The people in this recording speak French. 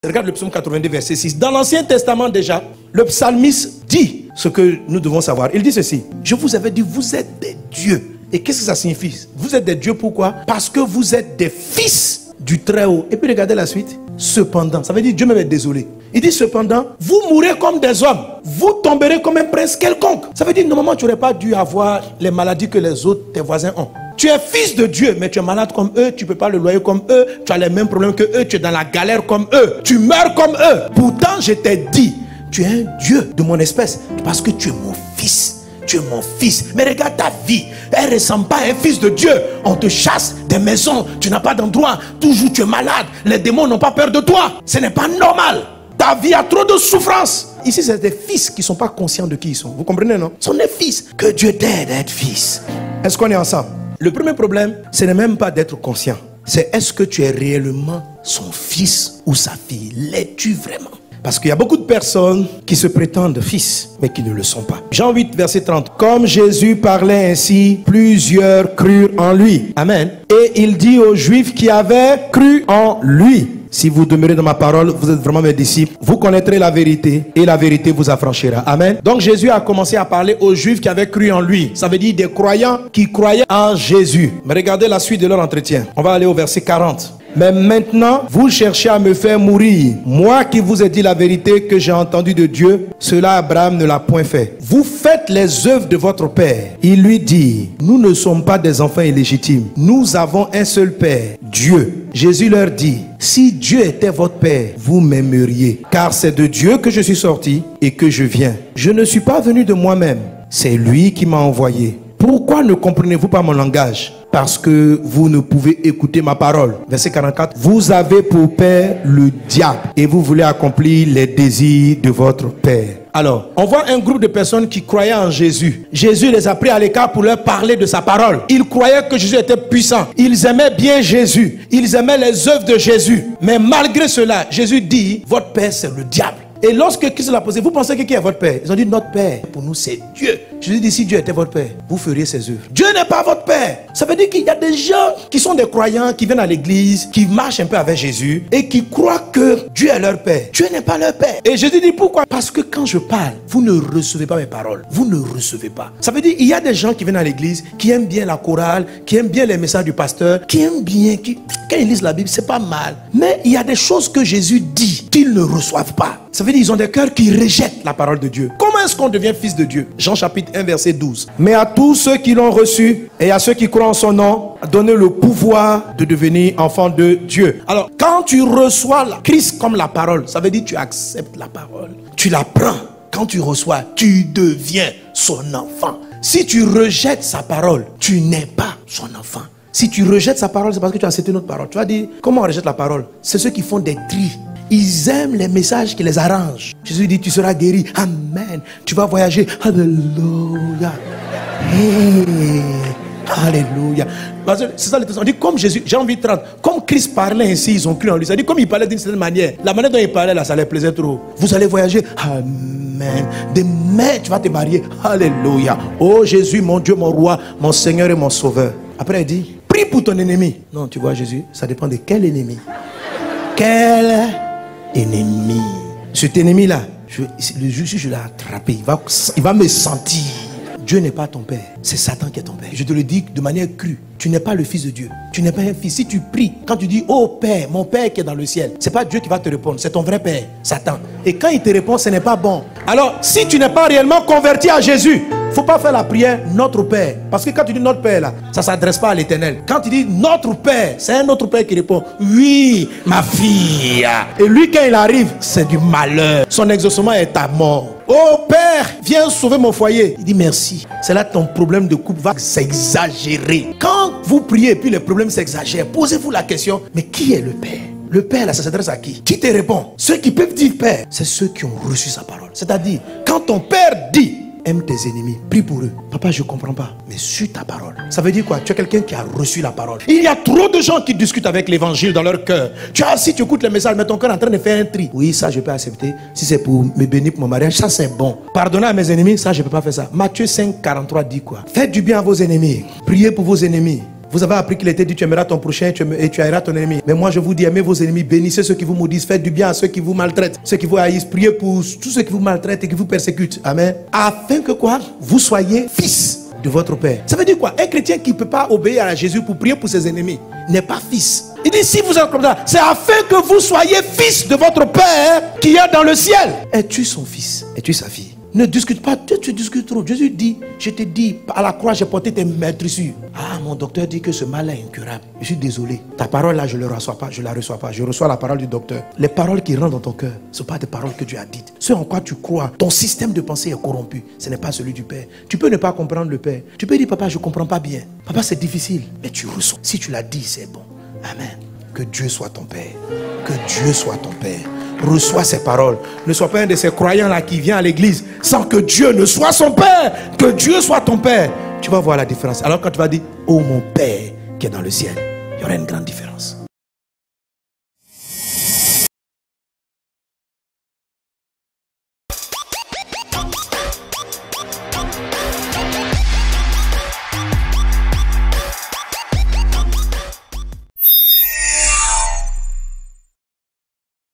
Regarde le psaume 82, verset 6. Dans l'Ancien Testament déjà, le psalmiste dit ce que nous devons savoir. Il dit ceci. Je vous avais dit, vous êtes des dieux. Et qu'est-ce que ça signifie? Vous êtes des dieux, pourquoi? Parce que vous êtes des fils du Très-Haut. Et puis regardez la suite. Cependant, ça veut dire Dieu même est désolé. Il dit cependant, vous mourrez comme des hommes. Vous tomberez comme un prince quelconque. Ça veut dire normalement tu n'aurais pas dû avoir les maladies que les autres, tes voisins ont. Tu es fils de Dieu, mais tu es malade comme eux, tu ne peux pas le loyer comme eux, tu as les mêmes problèmes que eux, tu es dans la galère comme eux, tu meurs comme eux. Pourtant, je t'ai dit, tu es un Dieu de mon espèce, parce que tu es mon fils. Tu es mon fils. Mais regarde ta vie, elle ne ressemble pas à un fils de Dieu. On te chasse des maisons, tu n'as pas d'endroit, toujours tu es malade, les démons n'ont pas peur de toi. Ce n'est pas normal. Ta vie a trop de souffrance. Ici, c'est des fils qui ne sont pas conscients de qui ils sont. Vous comprenez, non? Ce sont des fils. Que Dieu t'aide à être fils. Est-ce qu'on est ensemble? Le premier problème, ce n'est même pas d'être conscient. C'est est-ce que tu es réellement son fils ou sa fille? L'es-tu vraiment? Parce qu'il y a beaucoup de personnes qui se prétendent fils, mais qui ne le sont pas. Jean 8, verset 30. Comme Jésus parlait ainsi, plusieurs crurent en lui. Amen. Et il dit aux Juifs qui avaient cru en lui: si vous demeurez dans ma parole, vous êtes vraiment mes disciples. Vous connaîtrez la vérité et la vérité vous affranchira. Amen. Donc Jésus a commencé à parler aux Juifs qui avaient cru en lui. Ça veut dire des croyants qui croyaient en Jésus. Mais regardez la suite de leur entretien. On va aller au verset 40. Mais maintenant, vous cherchez à me faire mourir. Moi qui vous ai dit la vérité que j'ai entendue de Dieu, cela Abraham ne l'a point fait. Vous faites les œuvres de votre père. Il lui dit: nous ne sommes pas des enfants illégitimes. Nous avons un seul père, Dieu. Jésus leur dit: si Dieu était votre père, vous m'aimeriez. Car c'est de Dieu que je suis sorti et que je viens. Je ne suis pas venu de moi-même. C'est lui qui m'a envoyé. Pourquoi ne comprenez-vous pas mon langage? Parce que vous ne pouvez écouter ma parole. Verset 44. Vous avez pour père le diable et vous voulez accomplir les désirs de votre père. Alors, on voit un groupe de personnes qui croyaient en Jésus. Jésus les a pris à l'écart pour leur parler de sa parole. Ils croyaient que Jésus était puissant. Ils aimaient bien Jésus. Ils aimaient les œuvres de Jésus. Mais malgré cela, Jésus dit: votre père, c'est le diable. Et lorsque Christ l'a posé, vous pensez que qui est votre père? Ils ont dit: notre père, pour nous, c'est Dieu. Jésus dit: si Dieu était votre père, vous feriez ses œuvres. Dieu n'est pas votre père. Ça veut dire qu'il y a des gens qui sont des croyants, qui viennent à l'église, qui marchent un peu avec Jésus et qui croient que Dieu est leur père. Dieu n'est pas leur père. Et Jésus dit: pourquoi? Parce que quand je parle, vous ne recevez pas mes paroles. Vous ne recevez pas. Ça veut dire qu'il y a des gens qui viennent à l'église, qui aiment bien la chorale, qui aiment bien les messages du pasteur, qui aiment bien, quand ils lisent la Bible, c'est pas mal. Mais il y a des choses que Jésus dit qu'ils ne reçoivent pas. Ça veut dire qu'ils ont des cœurs qui rejettent la parole de Dieu. Comment est-ce qu'on devient fils de Dieu? Jean chapitre 1 verset 12. Mais à tous ceux qui l'ont reçu et à ceux qui croient en son nom, donnez le pouvoir de devenir enfants de Dieu. Alors, quand tu reçois Christ comme la parole, ça veut dire que tu acceptes la parole. Tu la prends. Quand tu reçois, tu deviens son enfant. Si tu rejettes sa parole, tu n'es pas son enfant. Si tu rejettes sa parole, c'est parce que tu as accepté notre parole. Tu vas dire: comment on rejette la parole? C'est ceux qui font des tris. Ils aiment les messages qui les arrangent. Jésus dit: tu seras guéri. Amen. Tu vas voyager. Alléluia. Hey. Alléluia. C'est ça le texte. On dit comme Jésus, Jean 8:30, comme Christ parlait ainsi, ils ont cru en lui. Ça dit comme il parlait d'une certaine manière. La manière dont il parlait là, ça les plaisait trop. Vous allez voyager. Amen. Demain, tu vas te marier. Alléluia. Oh Jésus, mon Dieu, mon roi, mon Seigneur et mon Sauveur. Après, il dit: prie pour ton ennemi. Non, tu vois, Jésus, ça dépend de quel ennemi. Quel ennemi? Cet ennemi-là, le juge, je l'ai attrapé. Il va me sentir. Dieu n'est pas ton père, c'est Satan qui est ton père. Je te le dis de manière crue. Tu n'es pas le fils de Dieu. Tu n'es pas un fils. Si tu pries, quand tu dis: oh Père, mon Père qui est dans le ciel, c'est pas Dieu qui va te répondre, c'est ton vrai Père, Satan. Et quand il te répond, ce n'est pas bon. Alors, si tu n'es pas réellement converti à Jésus, il ne faut pas faire la prière notre Père. Parce que quand tu dis notre Père là, ça ne s'adresse pas à l'Éternel. Quand tu dis notre Père, c'est un autre Père qui répond: oui, ma fille. Et lui, quand il arrive, c'est du malheur. Son exaucement est à mort. Oh Père, viens sauver mon foyer. Il dit: merci. C'est là ton problème de couple va s'exagérer. Quand vous priez et puis les problèmes s'exagèrent, posez-vous la question: mais qui est le Père? Le Père là, ça s'adresse à qui? Qui te répond? Ceux qui peuvent dire Père, c'est ceux qui ont reçu sa parole. C'est-à-dire, quand ton Père dit: aime tes ennemis, prie pour eux. Papa, je ne comprends pas, mais suis ta parole. Ça veut dire quoi? Tu es quelqu'un qui a reçu la parole. Il y a trop de gens qui discutent avec l'évangile dans leur cœur. Tu as assis, tu écoutes les messages, mais ton cœur est en train de faire un tri. Oui, ça je peux accepter. Si c'est pour me bénir pour mon mariage, ça c'est bon. Pardonner à mes ennemis, ça je ne peux pas faire ça. Matthieu 5, 43 dit quoi? Faites du bien à vos ennemis. Priez pour vos ennemis. Vous avez appris qu'il était dit, tu aimeras ton prochain et tu haïras ton ennemi. Mais moi je vous dis, aimez vos ennemis, bénissez ceux qui vous maudissent, faites du bien à ceux qui vous maltraitent, ceux qui vous haïssent, priez pour tous ceux qui vous maltraitent et qui vous persécutent. Amen. Afin que quoi? Vous soyez fils de votre Père. Ça veut dire quoi? Un chrétien qui ne peut pas obéir à Jésus pour prier pour ses ennemis n'est pas fils. Il dit, si vous êtes comme ça, c'est afin que vous soyez fils de votre Père qui est dans le ciel. Es-tu son fils? Es-tu sa fille? Ne discute pas, tu discutes trop. Jésus dit, je te dis, à la croix, j'ai porté tes meurtrissures. Ah, mon docteur dit que ce mal est incurable. Je suis désolé. Ta parole là, je ne la reçois pas. Je la reçois pas. Je reçois la parole du docteur. Les paroles qui rentrent dans ton cœur, ce ne sont pas des paroles que Dieu a dites. Ce en quoi tu crois, ton système de pensée est corrompu. Ce n'est pas celui du Père. Tu peux ne pas comprendre le Père. Tu peux dire, papa, je ne comprends pas bien. Papa, c'est difficile. Mais tu reçois. Si tu l'as dit, c'est bon. Amen. Que Dieu soit ton Père. Que Dieu soit ton Père. Reçois ces paroles. Ne sois pas un de ces croyants-là qui vient à l'église sans que Dieu ne soit son Père. Que Dieu soit ton Père. Tu vas voir la différence. Alors quand tu vas dire, oh mon Père qui est dans le ciel, il y aura une grande différence.